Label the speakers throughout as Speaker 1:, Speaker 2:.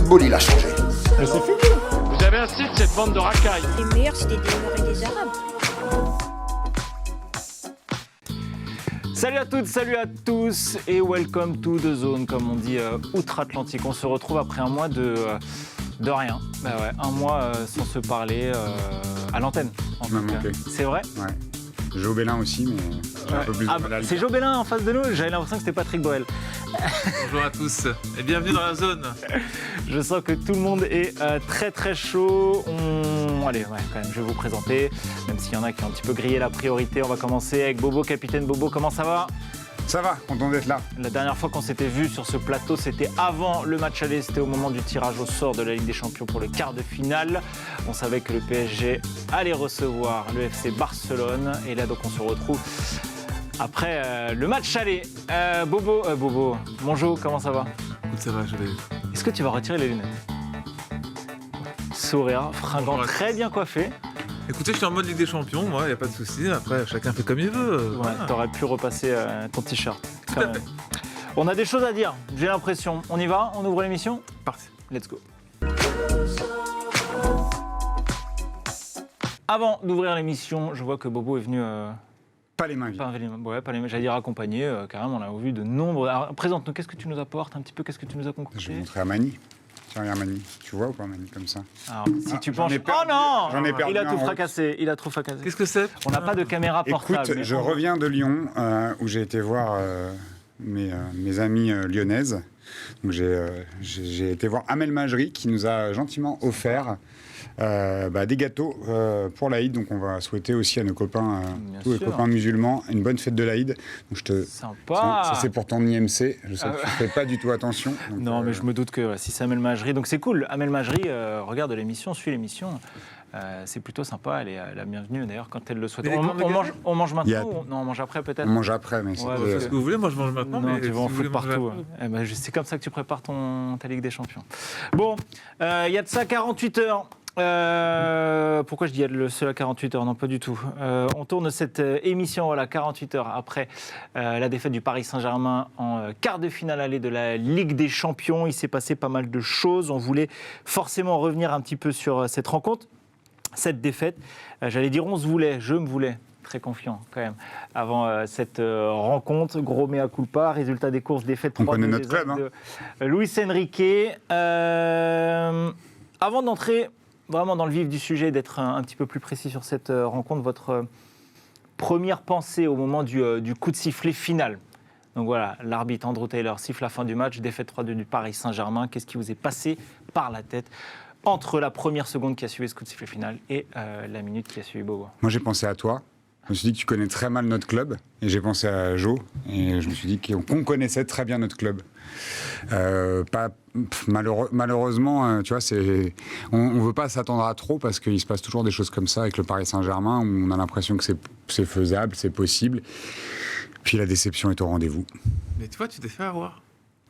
Speaker 1: football, il a changé.
Speaker 2: Mais c'est fini.
Speaker 3: Vous avez assez de cette bande de racailles.
Speaker 4: Les meilleurs, c'était des Nord et des Arabes.
Speaker 2: Salut à toutes, salut à tous et welcome to the zone, comme on dit outre-Atlantique. On se retrouve après un mois de rien. Bah ouais, un mois sans se parler à l'antenne. C'est vrai?
Speaker 5: Ouais. Jo Bellin aussi, mais j'ai un peu plus de mal à le
Speaker 2: c'est
Speaker 5: faire.
Speaker 2: Jo Bellin en face de nous. J'avais l'impression que c'était Patrick Boel.
Speaker 6: Bonjour à tous et bienvenue dans la zone.
Speaker 2: Je sens que tout le monde est très très chaud. Allez, ouais, quand même, je vais vous présenter. Même s'il y en a qui ont un petit peu grillé la priorité, on va commencer avec Bobo, capitaine Bobo. Comment ça va?
Speaker 5: Ça va, content d'être là.
Speaker 2: La dernière fois qu'on s'était vu sur ce plateau, c'était avant le match aller, c'était au moment du tirage au sort de la Ligue des Champions pour le quart de finale. On savait que le PSG allait recevoir le FC Barcelone. Et là, donc, on se retrouve après le match aller. Bobo, bonjour, comment ça va?
Speaker 6: Écoute, ça va, je vais.
Speaker 2: Est-ce que tu vas retirer les lunettes? Sourire, fringant,
Speaker 6: Bonjour à
Speaker 2: très
Speaker 6: tous.
Speaker 2: bien coiffé.
Speaker 6: Écoutez, je suis en mode Ligue des Champions, moi, il n'y a pas de souci. Après, chacun fait comme il veut.
Speaker 2: Ouais,
Speaker 6: Voilà.
Speaker 2: t'aurais pu repasser ton t-shirt.
Speaker 6: Tout à fait.
Speaker 2: On a des choses à dire, j'ai l'impression. On y va? On ouvre l'émission?
Speaker 6: Parti.
Speaker 2: Let's go. Avant d'ouvrir l'émission, je vois que Bobo est venu...
Speaker 5: Pas les mains vides.
Speaker 2: J'allais dire accompagné, carrément, on a vu de nombreux... Alors, présente-nous, qu'est-ce que tu nous apportes un petit peu? Qu'est-ce que tu nous as
Speaker 5: Je vais
Speaker 2: concocté?
Speaker 5: montrer à Mani. Tiens, regarde Mani. Tu vois ou pas Mani, comme ça?
Speaker 2: Alors, si tu
Speaker 5: j'en
Speaker 2: penches...
Speaker 5: ai perdu-
Speaker 2: Oh non!
Speaker 5: j'en ai perdu
Speaker 2: Il a
Speaker 5: un
Speaker 2: tout
Speaker 5: en route.
Speaker 2: fracassé, il a trop fracassé.
Speaker 6: Qu'est-ce que c'est?
Speaker 2: On n'a pas de caméra portable.
Speaker 5: Écoute,
Speaker 2: mais
Speaker 5: je
Speaker 2: on-
Speaker 5: reviens de Lyon, où j'ai été voir mes amies lyonnaises. Donc j'ai été voir Amel Majri, qui nous a gentiment offert des gâteaux pour l'Aïd. Donc on va souhaiter aussi à nos copains,
Speaker 2: Bien
Speaker 5: tous les
Speaker 2: sûr.
Speaker 5: copains musulmans, une bonne fête de l'Aïd. Donc
Speaker 2: Sympa.
Speaker 5: ça c'est pour ton IMC. Je sais que tu fais pas du tout attention. Donc,
Speaker 2: Non, mais je me doute que voilà, si c'est Amel Majri, donc c'est cool. Amel Majri regarde l'émission, suit l'émission. C'est plutôt sympa, elle est la bienvenue d'ailleurs quand elle le souhaite.
Speaker 6: Mais les cornes de gâteau
Speaker 2: On mange
Speaker 5: Il y a-
Speaker 2: maintenant ou non, on mange après peut-être?
Speaker 5: On mange après, mais
Speaker 2: Ouais,
Speaker 5: c'était,
Speaker 2: parce que-
Speaker 6: Ce que vous voulez, moi je mange maintenant.
Speaker 2: Non,
Speaker 6: mais
Speaker 2: tu vas
Speaker 6: si
Speaker 2: en
Speaker 6: vous voulez
Speaker 2: foutre
Speaker 6: manger
Speaker 2: partout.
Speaker 6: après.
Speaker 2: C'est comme ça que tu prépares ta Ligue des Champions. Bon, il y a de ça 48 heures. Pourquoi je dis il y a de cela 48 heures? Non, pas du tout. On tourne cette émission 48 heures après la défaite du Paris Saint-Germain en quart de finale allée de la Ligue des Champions. Il s'est passé pas mal de choses. On voulait forcément revenir un petit peu sur cette rencontre, cette défaite. J'allais dire je me voulais. Très confiant quand même. Avant cette rencontre, gros mea culpa, résultat des courses, défaite 3-2
Speaker 5: On connaît notre club,
Speaker 2: de Luis Enrique. Avant d'entrer vraiment dans le vif du sujet, d'être un petit peu plus précis sur cette rencontre, votre première pensée au moment du coup de sifflet final. Donc voilà, l'arbitre Andrew Taylor siffle la fin du match, défaite 3-2 du Paris Saint-Germain. Qu'est-ce qui vous est passé par la tête entre la première seconde qui a suivi ce coup de sifflet final et la minute qui a suivi Bobo?
Speaker 5: Moi, j'ai pensé à toi. Je me suis dit que tu connais très mal notre club. Et j'ai pensé à Jo. Et je me suis dit qu'on connaissait très bien notre club. Malheureusement, tu vois, on ne veut pas s'attendre à trop parce qu'il se passe toujours des choses comme ça avec le Paris Saint-Germain où on a l'impression que c'est faisable, c'est possible. Puis la déception est au rendez-vous.
Speaker 6: Mais tu vois, tu t'es fait avoir.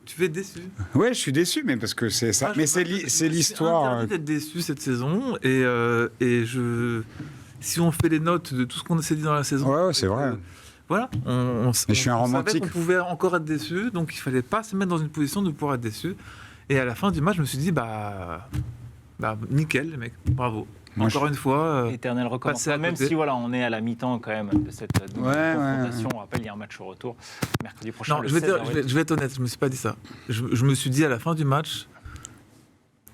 Speaker 6: Tu fais déçu.
Speaker 5: Ouais, je suis déçu, mais parce que c'est ça.
Speaker 6: Ah,
Speaker 5: Mais
Speaker 6: je
Speaker 5: c'est
Speaker 6: me-
Speaker 5: c'est l'histoire.
Speaker 6: C'est interdit d'être déçu cette saison. Et si on fait les notes de tout ce qu'on s'est dit dans la saison.
Speaker 5: Ouais, c'est vrai.
Speaker 6: Voilà.
Speaker 5: Mais je suis un romantique.
Speaker 6: On pouvait encore être déçu, donc il fallait pas se mettre dans une position de pouvoir être déçu. Et à la fin du match, je me suis dit, nickel, les mecs, bravo.
Speaker 5: Moi,
Speaker 6: Encore une fois.
Speaker 2: Éternel
Speaker 6: passer
Speaker 2: recommencement.
Speaker 6: à
Speaker 2: Même
Speaker 6: côté.
Speaker 2: si on est à la mi-temps quand même de cette double confrontation. On rappelle, il y a un match au retour mercredi prochain.
Speaker 6: Non,
Speaker 2: le
Speaker 6: je vais,
Speaker 2: 16 avril.
Speaker 6: je vais être honnête, je me suis pas dit ça. Je me suis dit à la fin du match,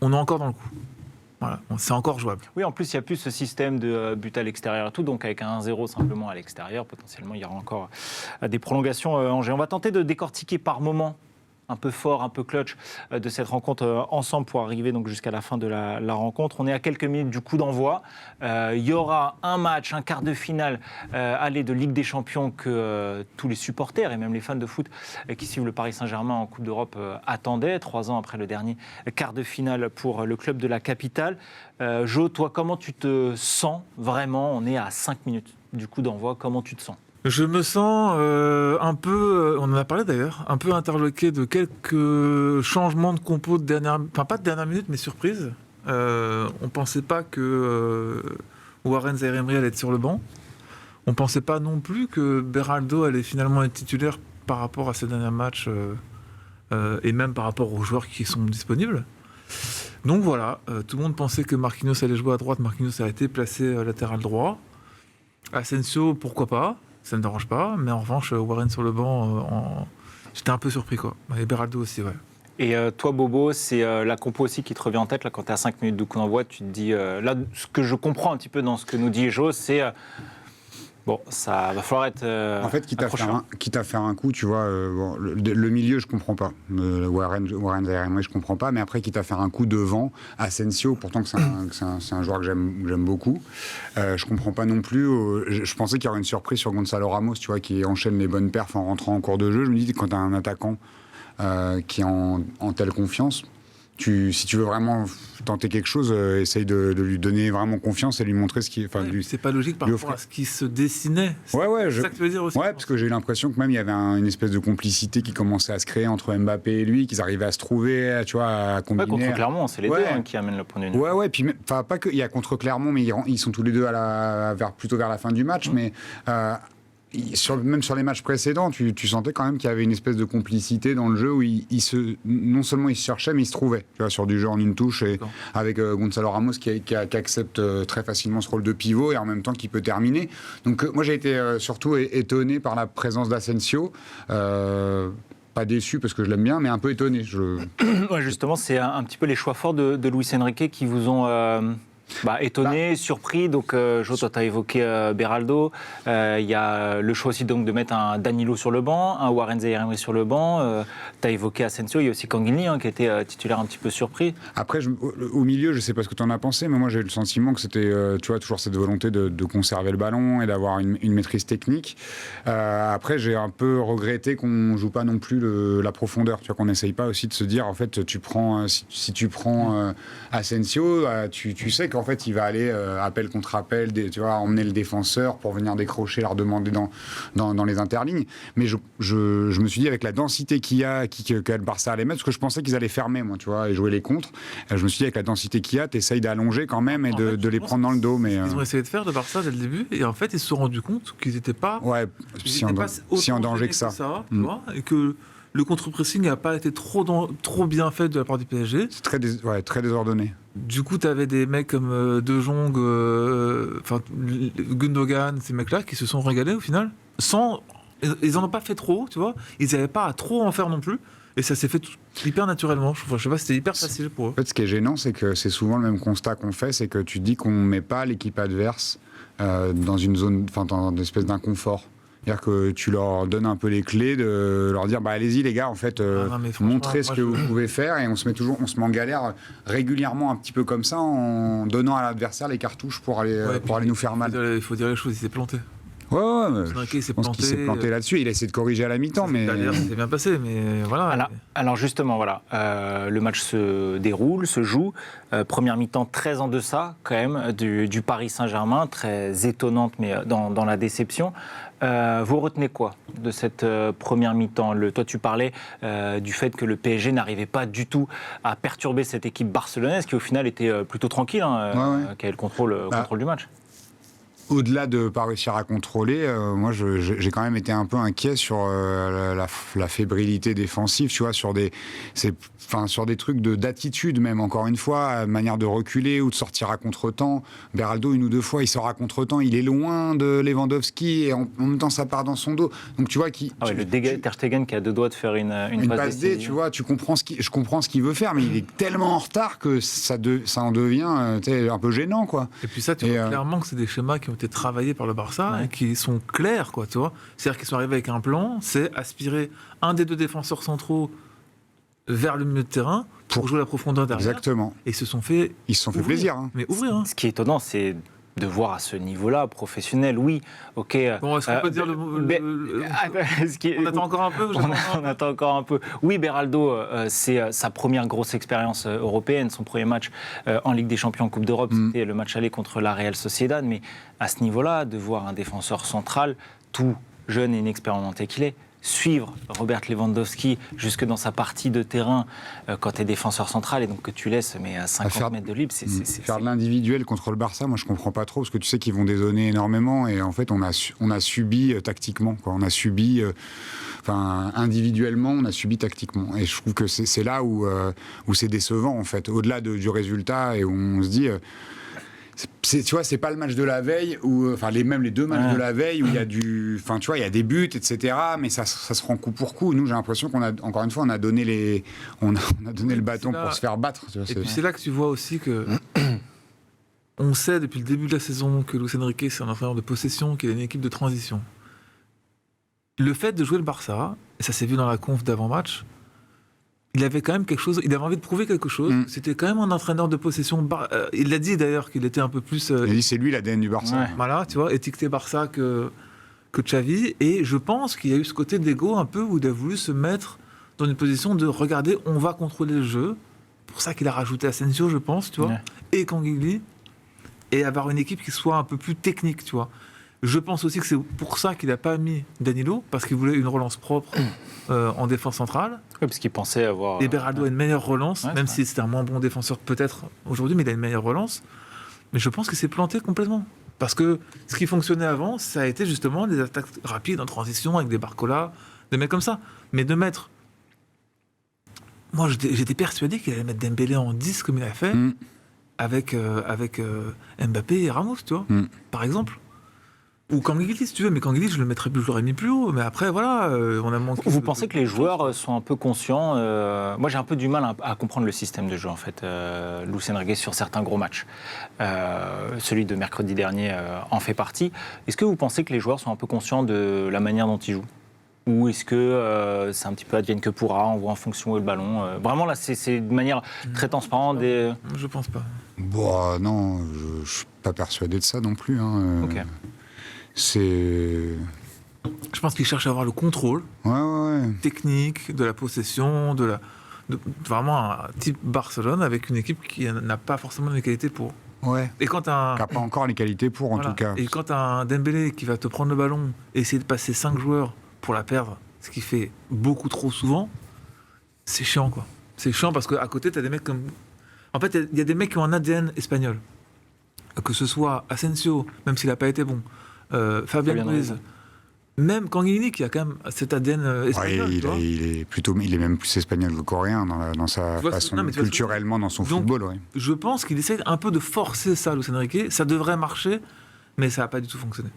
Speaker 6: on est encore dans le coup. Voilà, c'est encore jouable.
Speaker 2: Oui, en plus, il n'y a plus ce système de but à l'extérieur et tout. Donc, avec un 1-0 simplement à l'extérieur, potentiellement, il y aura encore des prolongations en jeu. On va tenter de décortiquer par moment un peu fort, un peu clutch de cette rencontre ensemble pour arriver donc jusqu'à la fin de la rencontre. On est à quelques minutes du coup d'envoi. Il y aura un match, un quart de finale aller de Ligue des Champions que tous les supporters et même les fans de foot qui suivent le Paris Saint-Germain en Coupe d'Europe attendaient, 3 ans après le dernier quart de finale pour le club de la capitale. Jo, toi, comment tu te sens vraiment? On est à 5 minutes du coup d'envoi. Comment tu te sens?
Speaker 6: Je me sens un peu, on en a parlé d'ailleurs, un peu interloqué de quelques changements de compo de dernière, enfin pas de dernière minute, mais surprise. On pensait pas que Warren Zaïre-Emery allait être sur le banc. On pensait pas non plus que Beraldo allait finalement être titulaire par rapport à ces derniers matchs et même par rapport aux joueurs qui sont disponibles. Donc voilà, tout le monde pensait que Marquinhos allait jouer à droite, Marquinhos a été placé latéral droit. Asensio, pourquoi pas, ça ne me dérange pas, mais en revanche, Warren sur le banc, j'étais un peu surpris, quoi. Et Beraldo aussi, ouais.
Speaker 2: Et toi, Bobo, c'est la compo aussi qui te revient en tête, là, quand tu es à 5 minutes de coup d'envoi, tu te dis, là, ce que je comprends un petit peu dans ce que nous dit Jo, c'est, bon, ça va falloir être
Speaker 5: En fait, quitte à faire un coup, tu vois, bon, le milieu, je comprends pas. Warren derrière moi, je comprends pas. Mais après, quitte à faire un coup devant, Asensio, pourtant que c'est un joueur que j'aime beaucoup, je comprends pas non plus. Je pensais qu'il y aurait une surprise sur Gonzalo Ramos, tu vois, qui enchaîne les bonnes perfs en rentrant en cours de jeu. Je me dis, quand tu as un attaquant qui est en telle confiance, si tu veux vraiment tenter quelque chose, essaye de lui donner vraiment confiance et lui montrer ce qui est.
Speaker 6: C'est pas logique par rapport à ce qui se dessinait. C'est ça que tu veux dire aussi.
Speaker 5: Ouais, parce que j'ai eu l'impression que même il y avait une espèce de complicité qui commençait à se créer entre Mbappé et lui, qu'ils arrivaient à se trouver, tu vois, à combiner.
Speaker 2: Ouais, contre Clermont, c'est les deux qui amènent le point de vue.
Speaker 5: Ouais, puis pas que il y a contre Clermont, mais ils sont tous les deux plutôt vers la fin du match, mais. Même sur les matchs précédents, tu sentais quand même qu'il y avait une espèce de complicité dans le jeu où non seulement ils se cherchaient, mais ils se trouvaient. Tu vois, sur du jeu en une touche, et avec Gonzalo Ramos qui accepte très facilement ce rôle de pivot et en même temps qui peut terminer. Donc moi j'ai été surtout étonné par la présence d'Asensio. Pas déçu parce que je l'aime bien, mais un peu étonné.
Speaker 2: Ouais, justement, c'est un petit peu les choix forts de Luis Enrique qui vous ont... étonné, surpris. Donc, Jo, toi, tu as évoqué Beraldo. Il y a le choix aussi donc, de mettre un Danilo sur le banc, un Warren Zaïre-Emery sur le banc. Tu as évoqué Asensio. Il y a aussi Canguilhi qui était titulaire un petit peu surpris.
Speaker 5: Après, au milieu, je ne sais pas ce que tu en as pensé, mais moi, j'ai eu le sentiment que c'était tu vois, toujours cette volonté de conserver le ballon et d'avoir une maîtrise technique. Après, j'ai un peu regretté qu'on ne joue pas non plus la profondeur. Tu vois, qu'on n'essaye pas aussi de se dire, en fait, si tu prends Asensio, tu sais qu'en fait, il va aller appel contre appel, tu vois, emmener le défenseur pour venir décrocher, leur demander dans les interlignes. Mais je me suis dit, avec la densité qu'il y a, que le Barça allait mettre, parce que je pensais qu'ils allaient fermer, moi, tu vois, et jouer les contres. Je me suis dit, avec la densité qu'il y a, t'essayes d'allonger quand même et de les prendre dans le dos. Mais
Speaker 6: ils ont essayé de faire le Barça dès le début, et en fait, ils se sont rendus compte qu'ils n'étaient pas,
Speaker 5: si en danger que ça.
Speaker 6: Tu vois, et que le contre-pressing n'a pas été trop bien fait de la part du PSG.
Speaker 5: C'est très désordonné.
Speaker 6: Du coup, tu avais des mecs comme De Jong, Gundogan, ces mecs-là, qui se sont régalés au final. Ils n'en ont pas fait trop, tu vois. Ils n'avaient pas à trop en faire non plus. Et ça s'est fait hyper naturellement. Je sais pas, c'était hyper facile pour eux.
Speaker 5: En fait, ce qui est gênant, c'est que c'est souvent le même constat qu'on fait, c'est que tu dis qu'on ne met pas l'équipe adverse dans une zone, dans une espèce d'inconfort. C'est-à-dire que tu leur donnes un peu les clés, de leur dire allez-y les gars, en fait, montrez ce que vous pouvez faire, et on se met en galère régulièrement un petit peu comme ça, en donnant à l'adversaire les cartouches pour aller nous faire mal.
Speaker 6: Il faut dire les choses, il s'est planté.
Speaker 5: Ouais,
Speaker 6: je pense
Speaker 5: qu'il s'est planté là-dessus. Il a essayé de corriger à la mi-temps, mais
Speaker 6: d'ailleurs, ça s'est bien passé, mais voilà.
Speaker 2: Alors justement, voilà, le match se déroule, se joue. Première mi-temps très en deçà, quand même, du Paris Saint-Germain, très étonnante, mais dans la déception. Vous retenez quoi de cette première mi-temps ? Toi, tu parlais du fait que le PSG n'arrivait pas du tout à perturber cette équipe barcelonaise, qui au final était plutôt tranquille, qui avait le contrôle du match.
Speaker 5: Au-delà de ne pas réussir à contrôler, moi j'ai quand même été un peu inquiet sur la fébrilité défensive, tu vois, sur des trucs d'attitude même, encore une fois, manière de reculer ou de sortir à contre-temps. Beraldo, 1 ou 2 fois, il sort à contre-temps, il est loin de Lewandowski et en même temps ça part dans son dos. Donc tu vois
Speaker 2: Ter Stegen qui a 2 doigts de faire une passe
Speaker 5: D, tu vois, je comprends ce qu'il veut faire, mais il est tellement en retard que ça en devient un peu gênant, quoi.
Speaker 6: Et puis ça, tu vois clairement que c'est des schémas qui ont été travaillés par le Barça et qui sont clairs, quoi, tu vois. C'est-à-dire qu'ils sont arrivés avec un plan, c'est aspirer un des 2 défenseurs centraux vers le milieu de terrain pour jouer la profondeur derrière.
Speaker 5: Exactement.
Speaker 6: Et ils se sont fait
Speaker 5: plaisir.
Speaker 6: Mais ouvrir.
Speaker 2: Ce qui est étonnant, c'est de voir à ce niveau-là, professionnel, oui, ok.
Speaker 6: Bon, est-ce qu'on peut dire on attend encore un peu
Speaker 2: on attend encore un peu. Oui, Beraldo, c'est sa première grosse expérience européenne, son premier match en Ligue des Champions, en Coupe d'Europe, c'était le match aller contre la Real Sociedad, mais à ce niveau-là, de voir un défenseur central, tout jeune et inexpérimenté qu'il est, suivre Robert Lewandowski jusque dans sa partie de terrain quand tu es défenseur central et donc que tu laisses à 50 mètres de libre,
Speaker 5: faire de l'individuel contre le Barça, moi je comprends pas trop parce que tu sais qu'ils vont dézonner énormément et en fait on a subi tactiquement, quoi. On a subi individuellement, on a subi tactiquement et je trouve que c'est là où c'est décevant en fait, au-delà du résultat et où on se dit tu vois, c'est pas le match de la veille même les deux matchs de la veille où il y a il y a des buts, etc. Mais ça se rend coup pour coup. Nous, j'ai l'impression qu'on a donné le bâton pour se faire battre. Tu vois,
Speaker 6: et puis c'est là que tu vois aussi que on sait depuis le début de la saison que Luis Enrique c'est un entraîneur de possession, qu'il a une équipe de transition. Le fait de jouer le Barça, et ça s'est vu dans la conf d'avant-match, il avait quand même quelque chose, il avait envie de prouver quelque chose. C'était quand même un entraîneur de possession. Il l'a dit d'ailleurs qu'il était un peu plus.
Speaker 5: Il a dit c'est lui l'ADN du Barça.
Speaker 2: Ouais.
Speaker 6: Voilà, tu vois, étiqueté Barça que Xavi. Et je pense qu'il y a eu ce côté d'ego un peu où il a voulu se mettre dans une position de regarder, on va contrôler le jeu. Pour ça qu'il a rajouté Asensio, je pense, tu vois, et Kangili, et avoir une équipe qui soit un peu plus technique, tu vois. Je pense aussi que c'est pour ça qu'il n'a pas mis Danilo, parce qu'il voulait une relance propre en défense centrale.
Speaker 2: Oui, parce qu'il pensait avoir...
Speaker 6: Et Beraldo a une meilleure relance, même si c'était un moins bon défenseur peut-être aujourd'hui, mais il a une meilleure relance. Mais je pense qu'il s'est planté complètement. Parce que ce qui fonctionnait avant, ça a été justement des attaques rapides en transition avec des Barcola, des mecs comme ça. Mais de mettre... Moi, j'étais persuadé qu'il allait mettre Dembélé en 10 comme il a fait, avec Mbappé et Ramos, tu vois, par exemple. Ou Kangili, si tu veux, mais Kangili, je l'aurais mis plus haut. Mais après, voilà, on a manqué...
Speaker 2: Vous pensez que les joueurs sont un peu conscients Moi, j'ai un peu du mal à comprendre le système de jeu, en fait, Luis Enrique, sur certains gros matchs. Celui de mercredi dernier en fait partie. Est-ce que vous pensez que les joueurs sont un peu conscients de la manière dont ils jouent ? Ou est-ce que c'est un petit peu advienne que pourra, on voit en fonction où est le ballon Vraiment, là, c'est de manière très transparente.
Speaker 6: Je pense pas.
Speaker 5: Bon, non, je ne suis pas persuadé de ça non plus.
Speaker 2: Ok.
Speaker 5: Je
Speaker 6: pense qu'il cherche à avoir le contrôle technique de la possession, vraiment un type Barcelone avec une équipe qui n'a pas forcément les qualités pour.
Speaker 5: Ouais.
Speaker 6: Et quand qui
Speaker 5: n'a pas encore les qualités pour, en tout cas.
Speaker 6: Et quand tu as un Dembélé qui va te prendre le ballon et essayer de passer 5 joueurs pour la perdre, ce qu'il fait beaucoup trop souvent, c'est chiant, quoi. C'est chiant parce qu'à côté, tu as des mecs comme... En fait, il y a des mecs qui ont un ADN espagnol. Que ce soit Asensio, même s'il n'a pas été bon, Fabien Ruiz, même Kangini qui a quand même cet ADN espagnol.
Speaker 5: Il est même plus espagnol que coréen dans sa façon, culturellement dans son football. Ouais.
Speaker 6: Je pense qu'il essaie un peu de forcer ça, Luis Enrique. Ça devrait marcher, mais ça n'a pas du tout fonctionné.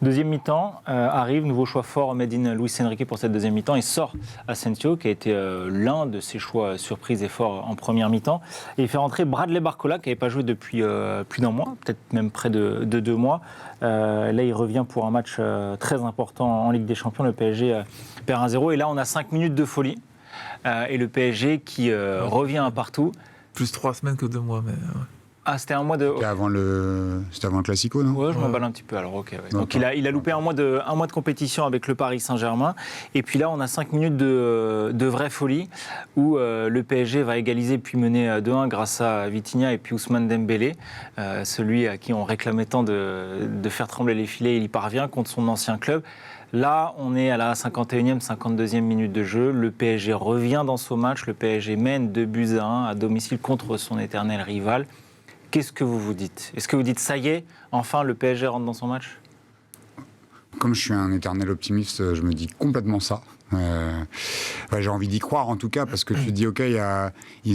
Speaker 2: Deuxième mi-temps arrive, nouveau choix fort made in Luis Enrique pour cette deuxième mi-temps. Il sort Asensio, qui a été l'un de ses choix surprises et forts en première mi-temps. Et il fait rentrer Bradley Barcola, qui n'avait pas joué depuis plus d'un mois, peut-être même près de 2 mois. Là, il revient pour un match très important en Ligue des Champions. Le PSG perd 1-0. Et là, on a 5 minutes de folie. Et le PSG qui revient un partout.
Speaker 6: Plus 3 semaines que 2 mois, mais...
Speaker 2: Ah, c'était un mois de...
Speaker 5: C'était avant le Classico, non ?
Speaker 2: Ouais, je m'emballe un petit peu, alors ok. Ouais. Donc il a loupé un mois de compétition avec le Paris Saint-Germain. Et puis là, on a 5 minutes de vraie folie où le PSG va égaliser puis mener 2-1 grâce à Vitinha et puis Ousmane Dembélé. Celui à qui on réclamait tant de faire trembler les filets, il y parvient contre son ancien club. Là, on est à la 51e, 52e minute de jeu. Le PSG revient dans ce match. Le PSG mène 2-1 à domicile contre son éternel rival. Qu'est-ce que vous vous dites ? Est-ce que vous dites, ça y est, enfin le PSG rentre dans son match ?
Speaker 5: Comme je suis un éternel optimiste, je me dis complètement ça. J'ai envie d'y croire en tout cas, parce que tu te dis, ok,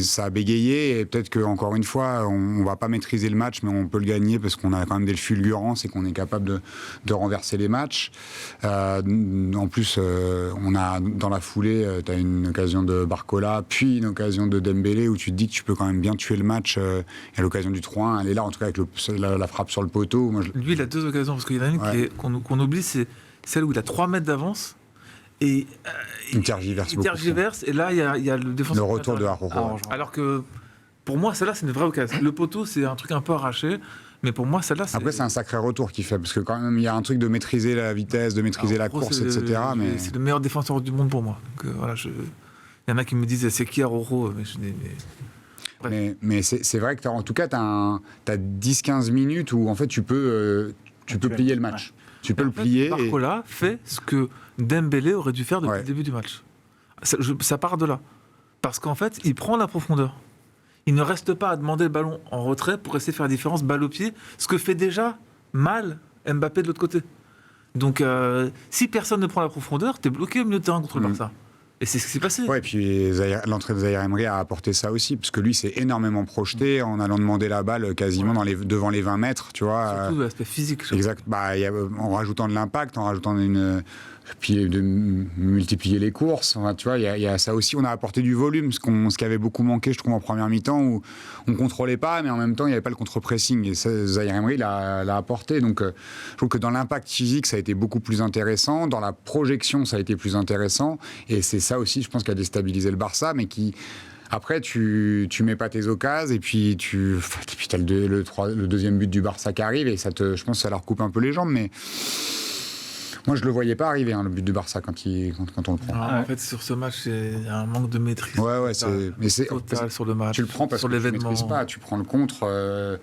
Speaker 5: ça a bégayé, et peut-être qu'encore une fois, on ne va pas maîtriser le match, mais on peut le gagner, parce qu'on a quand même des fulgurances et qu'on est capable de renverser les matchs. En plus, on a dans la foulée, tu as une occasion de Barcola, puis une occasion de Dembélé, où tu te dis que tu peux quand même bien tuer le match, et l'occasion du 3-1, elle est là, en tout cas avec la frappe sur le poteau.
Speaker 6: Lui, il a 2 occasions, parce qu'il y en a une qu'on oublie, c'est celle où il a 3 mètres d'avance. Et
Speaker 5: il tergiverse,
Speaker 6: et là il y a le défenseur.
Speaker 5: Le retour de Araujo.
Speaker 6: Alors que pour moi, celle-là, c'est une vraie occasion. Le poteau, c'est un truc un peu arraché, mais pour moi, celle-là, c'est...
Speaker 5: Après, c'est un sacré retour qu'il fait, parce que quand même, il y a un truc de maîtriser la vitesse, de maîtriser la course, etc. Mais...
Speaker 6: C'est le meilleur défenseur du monde pour moi. Donc, voilà, il y en a qui me disent, c'est qui Araujo ?
Speaker 5: Mais c'est vrai que en tout cas, tu as 10-15 minutes où en fait, tu peux plier le match.
Speaker 2: Ouais.
Speaker 5: Tu peux
Speaker 6: Et
Speaker 5: le
Speaker 6: en fait,
Speaker 5: plier.
Speaker 6: Barcola fait ce que Dembélé aurait dû faire depuis
Speaker 5: Ouais.
Speaker 6: le début du match. Ça part de là. Parce qu'en fait, il prend la profondeur. Il ne reste pas à demander le ballon en retrait pour essayer de faire la différence balle au pied, ce que fait déjà mal Mbappé de l'autre côté. Donc, si personne ne prend la profondeur, t'es bloqué au milieu de terrain contre le Barça. Et c'est ce qui s'est passé.
Speaker 5: Ouais, et puis l'entrée de Zaïre Emery a apporté ça aussi, parce que lui s'est énormément projeté en allant demander la balle quasiment devant les 20 mètres, tu vois.
Speaker 6: Surtout de l'aspect physique.
Speaker 5: Exact. En rajoutant de l'impact, en rajoutant puis de multiplier les courses. Enfin, tu vois, il y a ça aussi. On a apporté du volume, ce qui avait beaucoup manqué, je trouve, en première mi-temps, où on contrôlait pas, mais en même temps, il n'y avait pas le contre-pressing. Et ça, Zaïre Emery l'a apporté. Donc, je trouve que dans l'impact physique, ça a été beaucoup plus intéressant. Dans la projection, ça a été plus intéressant. Et c'est ça aussi, je pense, qui a déstabilisé le Barça, mais qui... Après, tu mets pas tes occasions et puis tu as le deuxième but du Barça qui arrive et je pense que ça leur coupe un peu les jambes, mais moi je le voyais pas arriver, le but du Barça quand on le prend.
Speaker 6: En fait, sur ce match, il y a un manque de maîtrise.
Speaker 5: Ouais, c'est
Speaker 6: total sur le match.
Speaker 5: Tu le prends parce
Speaker 6: sur
Speaker 5: que tu
Speaker 6: l'événement.
Speaker 5: maîtrises pas, tu prends le contre.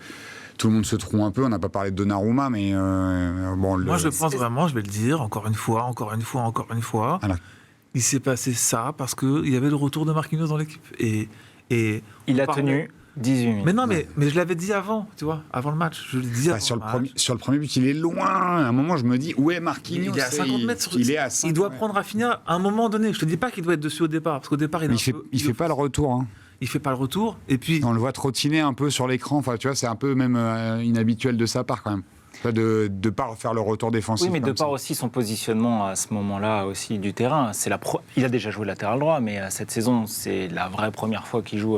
Speaker 5: Tout le monde se trouve un peu. On n'a pas parlé de Donnarumma, mais bon.
Speaker 6: Moi, je pense vraiment, je vais le dire encore une fois.
Speaker 5: Voilà.
Speaker 6: Il s'est passé ça parce qu'il y avait le retour de Marquinhos dans l'équipe. Et
Speaker 2: il a tenu 18 minutes.
Speaker 6: Mais non, mais je l'avais dit avant, tu vois, avant le match. Je le disais avant
Speaker 5: sur
Speaker 6: le match.
Speaker 5: sur le premier but, il est loin. À un moment, je me dis, où est Marquinhos?
Speaker 6: Il est à 50 mètres.
Speaker 5: Il est à 5,
Speaker 6: il doit prendre Rafinha à un moment donné. Je te dis pas qu'il doit être dessus au départ, parce qu'au départ, il
Speaker 5: fait pas le retour. Hein.
Speaker 6: Il fait pas le retour. Et puis,
Speaker 5: on le voit trottiner un peu sur l'écran. Enfin, tu vois, c'est un peu même inhabituel de sa part quand même. De ne pas faire le retour défensif.
Speaker 2: Oui, mais de
Speaker 5: ça.
Speaker 2: par aussi son positionnement à ce moment-là aussi du terrain. Il a déjà joué latéral droit, mais cette saison, c'est la vraie première fois qu'il joue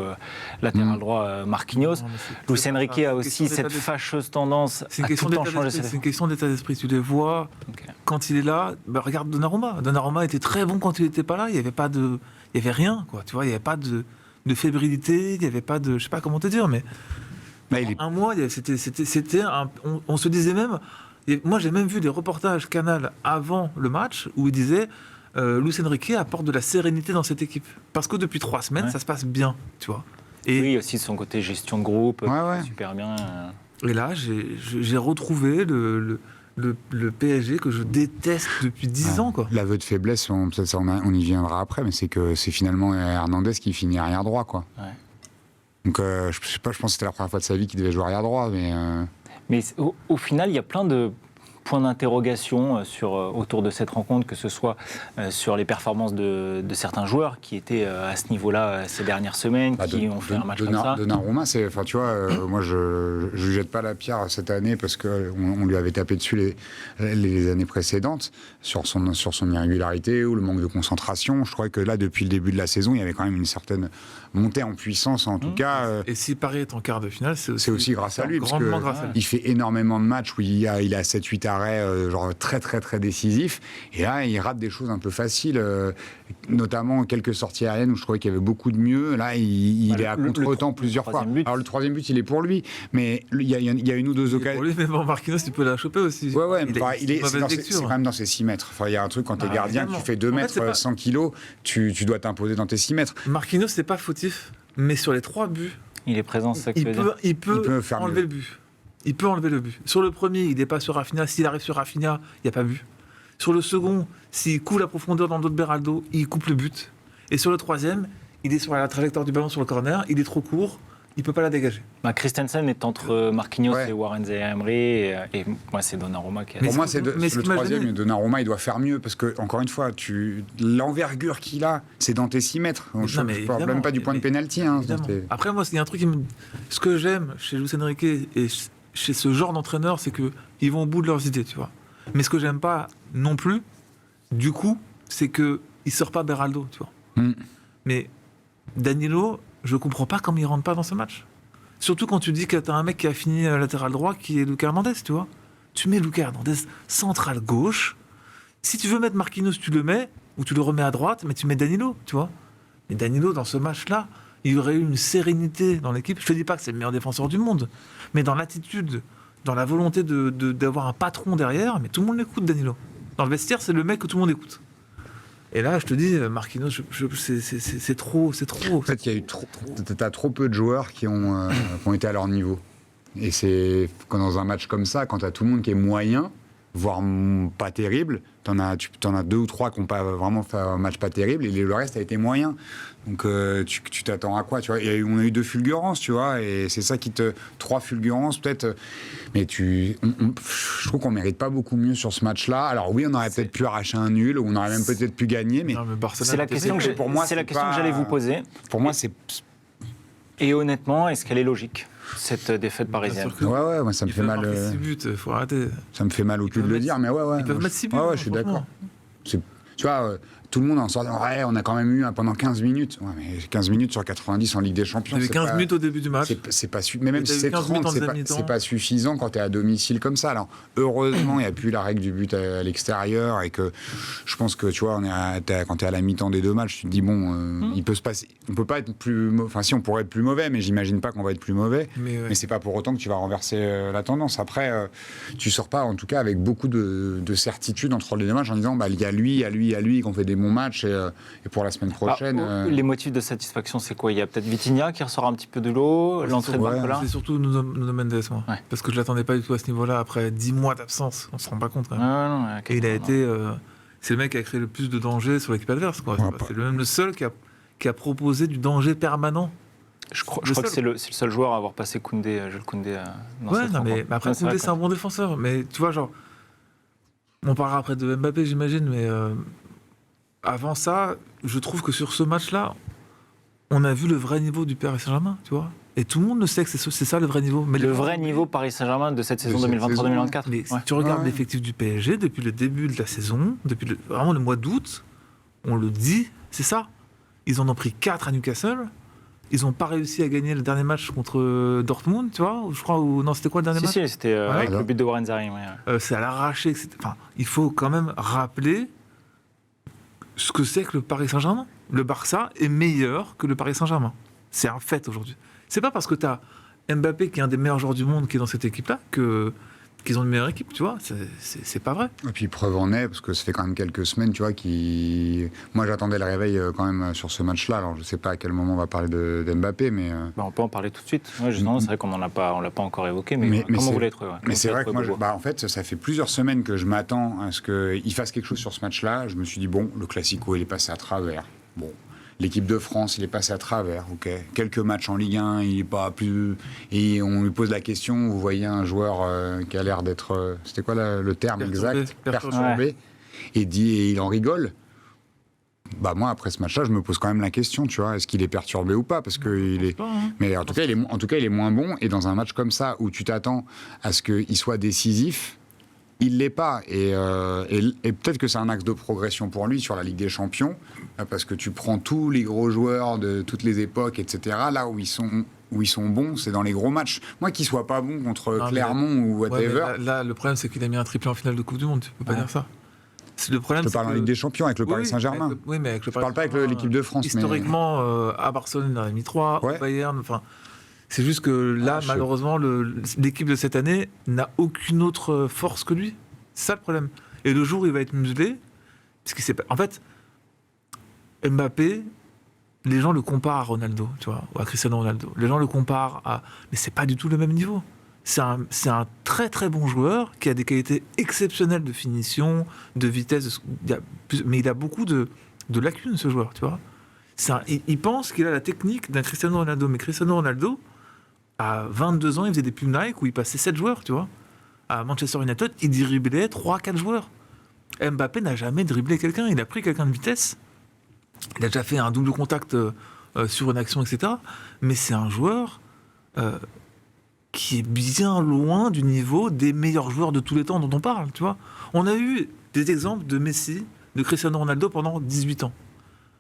Speaker 2: latéral droit Marquinhos. Luis Enrique a aussi cette fâcheuse tendance à tout le temps changer ses...
Speaker 6: C'est une question d'état d'esprit. Tu les vois, quand il est là, regarde Donnarumma. Donnarumma était très bon quand il n'était pas là. Il n'y avait rien, quoi. Tu vois, il n'y avait pas de fébrilité, il n'y avait pas de... Je ne sais pas comment te dire, mais... Un mois, on se disait même... Moi, j'ai même vu des reportages Canal avant le match où il disait Luis Enrique apporte de la sérénité dans cette équipe. Parce que depuis 3 semaines, ça se passe bien, tu vois. Et
Speaker 2: oui, aussi son côté gestion de groupe, super bien.
Speaker 6: Et là, j'ai retrouvé le PSG que je déteste depuis 10 ans, quoi.
Speaker 5: L'aveu de faiblesse, on y viendra après, mais c'est que c'est finalement Hernandez qui finit arrière droit, quoi.
Speaker 2: Ouais.
Speaker 5: Donc, je sais pas, je pense que c'était la première fois de sa vie qu'il devait jouer arrière droit, mais...
Speaker 2: Mais au final, il y a plein de points d'interrogation autour de cette rencontre, que ce soit sur les performances de certains joueurs qui étaient à ce niveau-là ces dernières semaines, qui ont fait un match comme ça.
Speaker 5: Donnarumma, tu vois, moi je ne jette pas la pierre cette année parce qu'on lui avait tapé dessus les années précédentes sur son irrégularité ou le manque de concentration. Je crois que là, depuis le début de la saison, il y avait quand même une certaine montée en puissance, en tout cas.
Speaker 6: Et si Paris est en quart de finale, c'est
Speaker 5: aussi grâce à lui.
Speaker 6: Grandement grâce à lui.
Speaker 5: Il fait énormément de matchs où il a 7-8 arrêts genre très très très décisifs. Et là, il rate des choses un peu faciles, notamment quelques sorties aériennes où je trouvais qu'il y avait beaucoup de mieux. Là, il est à contre-temps plusieurs fois. Alors le troisième but, il est pour lui. Mais il y a une ou deux occasions.
Speaker 6: Pour lui, mais bon, Marquinhos, tu peux la choper aussi.
Speaker 5: Ouais, c'est quand même dans ses 6 mètres. Enfin, il y a un truc quand t'es gardien,
Speaker 6: évidemment.
Speaker 5: tu fais 2 mètres, 100 kilos, tu dois t'imposer dans tes 6 mètres.
Speaker 6: Marquinhos, c'est pas fautif, mais sur les 3 buts,
Speaker 2: il est présent, c'est ça que tu veux dire.
Speaker 6: Il peut
Speaker 5: faire
Speaker 6: enlever le but. Il peut enlever le but. Sur le premier, il dépasse sur Rafinha. S'il arrive sur Rafinha, il n'y a pas but. Sur le second, s'il coupe la profondeur dans le dos de Beraldo, il coupe le but. Et sur le troisième, il est sur la trajectoire du ballon sur le corner, il est trop court, il ne peut pas la dégager.
Speaker 2: Christensen est entre Marquinhos et Warren Zaïre-Emery, et moi c'est Donnarumma qui a...
Speaker 5: Pour moi, c'est le troisième. Donnarumma, il doit faire mieux parce que, encore une fois, l'envergure qu'il a, c'est dans tes 6 mètres. Je ne parle même pas du point de pénalty.
Speaker 6: Après, moi, il y a un truc ce que j'aime chez Luis Enrique et chez ce genre d'entraîneur, c'est qu'ils vont au bout de leurs idées, tu vois. Mais ce que j'aime pas non plus, du coup, c'est qu'il ne sort pas Beraldo, tu vois. Mais Danilo, je comprends pas comment il rentre pas dans ce match. Surtout quand tu dis que tu as un mec qui a fini latéral droit, qui est Lucas Hernandez, tu vois. Tu mets Lucas Hernandez central gauche. Si tu veux mettre Marquinhos, tu le mets, ou tu le remets à droite, mais tu mets Danilo, tu vois. Mais Danilo, dans ce match-là, il y aurait eu une sérénité dans l'équipe. Je te dis pas que c'est le meilleur défenseur du monde, mais dans l'attitude, dans la volonté d'avoir un patron derrière, mais tout le monde l'écoute, Danilo. Dans le vestiaire, c'est le mec que tout le monde écoute. Et là, je te dis, Marquinhos, c'est trop.
Speaker 5: En fait, t'as trop peu de joueurs qui ont été à leur niveau. Et c'est quand dans un match comme ça, quand t'as tout le monde qui est moyen, voire pas terrible. T'en as 2 ou 3 qui n'ont pas vraiment fait un match pas terrible, et le reste a été moyen. Donc tu t'attends à quoi, tu vois? On a eu 2 fulgurances, tu vois, et c'est ça 3 fulgurances peut-être. Mais je trouve qu'on mérite pas beaucoup mieux sur ce match-là. Alors oui, on aurait peut-être pu arracher un nul, ou on aurait même peut-être pu gagner, mais
Speaker 6: Non, mais Barcelone,
Speaker 2: C'est la question que
Speaker 5: pour moi,
Speaker 2: c'est la
Speaker 5: c'est
Speaker 2: question
Speaker 5: pas-
Speaker 2: que j'allais vous poser.
Speaker 5: pour moi c'est
Speaker 2: Et honnêtement, est-ce qu'elle est logique, cette défaite
Speaker 6: Bien
Speaker 2: parisienne?
Speaker 6: sûr que-
Speaker 5: ouais, moi ça me
Speaker 6: Ils
Speaker 5: fait
Speaker 6: peuvent
Speaker 5: mal.
Speaker 6: marquer 6 buts, faut arrêter.
Speaker 5: Ça me fait mal au cul de le dire, mais ouais.
Speaker 6: Ils peuvent mettre 6 buts.
Speaker 5: Ouais, je suis
Speaker 6: franchement.
Speaker 5: d'accord. Tu vois, tout le monde en sort. Ouais, on a quand même eu pendant 15 minutes. Ouais, mais 15 minutes sur 90 en Ligue des Champions.
Speaker 6: Il y avait
Speaker 5: c'est
Speaker 6: 15
Speaker 5: pas-
Speaker 6: minutes au début du match.
Speaker 5: C'est pas mais même
Speaker 6: Et t'as
Speaker 5: si
Speaker 6: eu
Speaker 5: c'est
Speaker 6: 15 minutes
Speaker 5: 30,
Speaker 6: en
Speaker 5: c'est
Speaker 6: deuxième mi-temps.
Speaker 5: pas suffisant quand tu es à domicile comme ça. Alors, heureusement, il n'y a plus la règle du but à l'extérieur, et que je pense que, tu vois, quand tu es à la mi-temps des 2 matchs, tu te dis, bon, il peut se passer. On peut pas être plus. Enfin, si, on pourrait être plus mauvais, mais j'imagine pas qu'on va être plus mauvais.
Speaker 6: Mais ouais.
Speaker 5: Mais c'est pas pour autant que tu vas renverser la tendance. Après, tu sors pas, en tout cas, avec beaucoup de certitude entre les 2 matchs en disant, il y a lui qu'on fait des bons matchs, et pour la semaine prochaine.
Speaker 2: Les motifs de satisfaction, c'est quoi? Il y a peut-être Vitinha qui ressort un petit peu de l'eau, l'entrée de
Speaker 5: ouais.
Speaker 2: Barcola.
Speaker 6: C'est surtout Nuno Mendes, moi.
Speaker 2: Ouais.
Speaker 6: Parce que je l'attendais pas du tout à ce niveau-là. Après 10 mois d'absence, on se rend pas compte. Quand même.
Speaker 2: Non,
Speaker 6: Et il a été. C'est le mec qui a créé le plus de danger sur l'équipe adverse. Quoi.
Speaker 5: Ouais,
Speaker 6: C'est même le seul qui a proposé du danger permanent.
Speaker 2: Je crois
Speaker 6: Le
Speaker 2: que
Speaker 6: seul.
Speaker 2: c'est le seul joueur à avoir passé Jules Koundé dans
Speaker 6: Ouais,
Speaker 2: cette
Speaker 6: non, mais
Speaker 2: rencontre.
Speaker 6: après,
Speaker 2: Ouais,
Speaker 6: Koundé,
Speaker 2: vrai
Speaker 6: c'est un bon défenseur. Mais tu vois, genre. On parlera après de Mbappé, j'imagine. Mais avant ça, je trouve que sur ce match-là, on a vu le vrai niveau du Paris Saint-Germain, tu vois. Et tout le monde le sait que c'est ça le vrai niveau. Mais
Speaker 2: Le
Speaker 6: les gens
Speaker 2: vrai
Speaker 6: oublient.
Speaker 2: niveau Paris Saint-Germain de cette saison
Speaker 5: cette
Speaker 2: 2023-2024.
Speaker 6: Mais
Speaker 2: Ouais.
Speaker 6: si tu regardes
Speaker 5: Ouais.
Speaker 6: l'effectif du PSG depuis le début de la saison, depuis vraiment le mois d'août, on le dit, c'est ça. Ils en ont pris 4 à Newcastle. Ils n'ont pas réussi à gagner le dernier match contre Dortmund, tu vois, je crois. Non, c'était quoi le dernier match?
Speaker 2: Si, c'était avec
Speaker 5: alors.
Speaker 2: le but de Warren Zaïre. Ouais.
Speaker 6: C'est à l'arraché. Enfin, il faut quand même rappeler ce que c'est que le Paris Saint-Germain. Le Barça est meilleur que le Paris Saint-Germain. C'est un fait aujourd'hui. C'est pas parce que tu as Mbappé, qui est un des meilleurs joueurs du monde, qui est dans cette équipe-là, qu'ils ont une meilleure équipe, tu vois. C'est pas vrai.
Speaker 5: Et puis preuve en est, parce que ça fait quand même quelques semaines, tu vois, moi j'attendais le réveil quand même sur ce match-là. Alors je sais pas à quel moment on va parler de Mbappé, mais
Speaker 2: On peut en parler tout de suite. Ouais, justement, c'est vrai qu'on l'a pas encore évoqué, mais, comment
Speaker 5: c'est-
Speaker 2: vous l'avez trouvé?
Speaker 5: mais c'est vrai que moi, en fait, ça fait plusieurs semaines que je m'attends à ce qu'il fasse quelque chose sur ce match-là. Je me suis dit, bon, le Classico, il est passé à travers. Bon, l'équipe de France, il est passé à travers. Ok, quelques matchs en Ligue 1, il est pas plus. Et on lui pose la question. Vous voyez un joueur qui a l'air d'être. C'était quoi le terme
Speaker 6: Perturbé.
Speaker 5: exact? Perturbé. Et il en rigole. Bah moi, après ce match-là, je me pose quand même la question, tu vois, est-ce qu'il est perturbé ou pas? Parce que il est.
Speaker 6: Pas, hein.
Speaker 5: Mais en tout cas, il est moins bon. Et dans un match comme ça, où tu t'attends à ce qu'il soit décisif, il l'est pas. Et peut-être que c'est un axe de progression pour lui sur la Ligue des Champions, parce que tu prends tous les gros joueurs de toutes les époques, etc. Là où ils sont bons, c'est dans les gros matchs. Moi, qu'ils soient pas bons contre
Speaker 6: Non, mais-
Speaker 5: Clermont ou
Speaker 6: Ouais, mais
Speaker 5: whatever.
Speaker 6: là, le problème, c'est qu'il a mis un triplé en finale de Coupe du Monde. Tu peux pas
Speaker 5: Ouais.
Speaker 6: dire ça. Le problème,
Speaker 5: Je te
Speaker 6: c'est
Speaker 5: parle en
Speaker 6: que-
Speaker 5: Ligue des Champions avec le Paris
Speaker 6: Oui,
Speaker 5: Saint-Germain.
Speaker 6: oui, mais avec le
Speaker 5: Je parle pas avec l'équipe de France. mais-
Speaker 6: Historiquement, à Barcelone, il en a mis 3,
Speaker 5: Ouais.
Speaker 6: au Bayern, enfin. C'est juste que là,
Speaker 5: je-
Speaker 6: malheureusement, l'équipe de cette année n'a aucune autre force que lui. C'est ça le problème. Et le jour où il va être muselé, parce qu'il s'est pas. En fait, Mbappé, les gens le comparent à Ronaldo, tu vois, ou à Cristiano Ronaldo. Les gens le comparent à. Mais c'est pas du tout le même niveau. C'est un très très bon joueur qui a des qualités exceptionnelles de finition, de vitesse. Mais il a beaucoup de lacunes, ce joueur, tu vois. Il pense qu'il a la technique d'un Cristiano Ronaldo. Mais Cristiano Ronaldo, à 22 ans, il faisait des pubs Nike où il passait 7 joueurs, tu vois. À Manchester United, il driblait 3-4 joueurs. Mbappé n'a jamais dribblé quelqu'un. Il a pris quelqu'un de vitesse. Il a déjà fait un double contact sur une action, etc. Mais c'est un joueur qui est bien loin du niveau des meilleurs joueurs de tous les temps dont on parle, tu vois. On a eu des exemples de Messi, de Cristiano Ronaldo pendant 18 ans.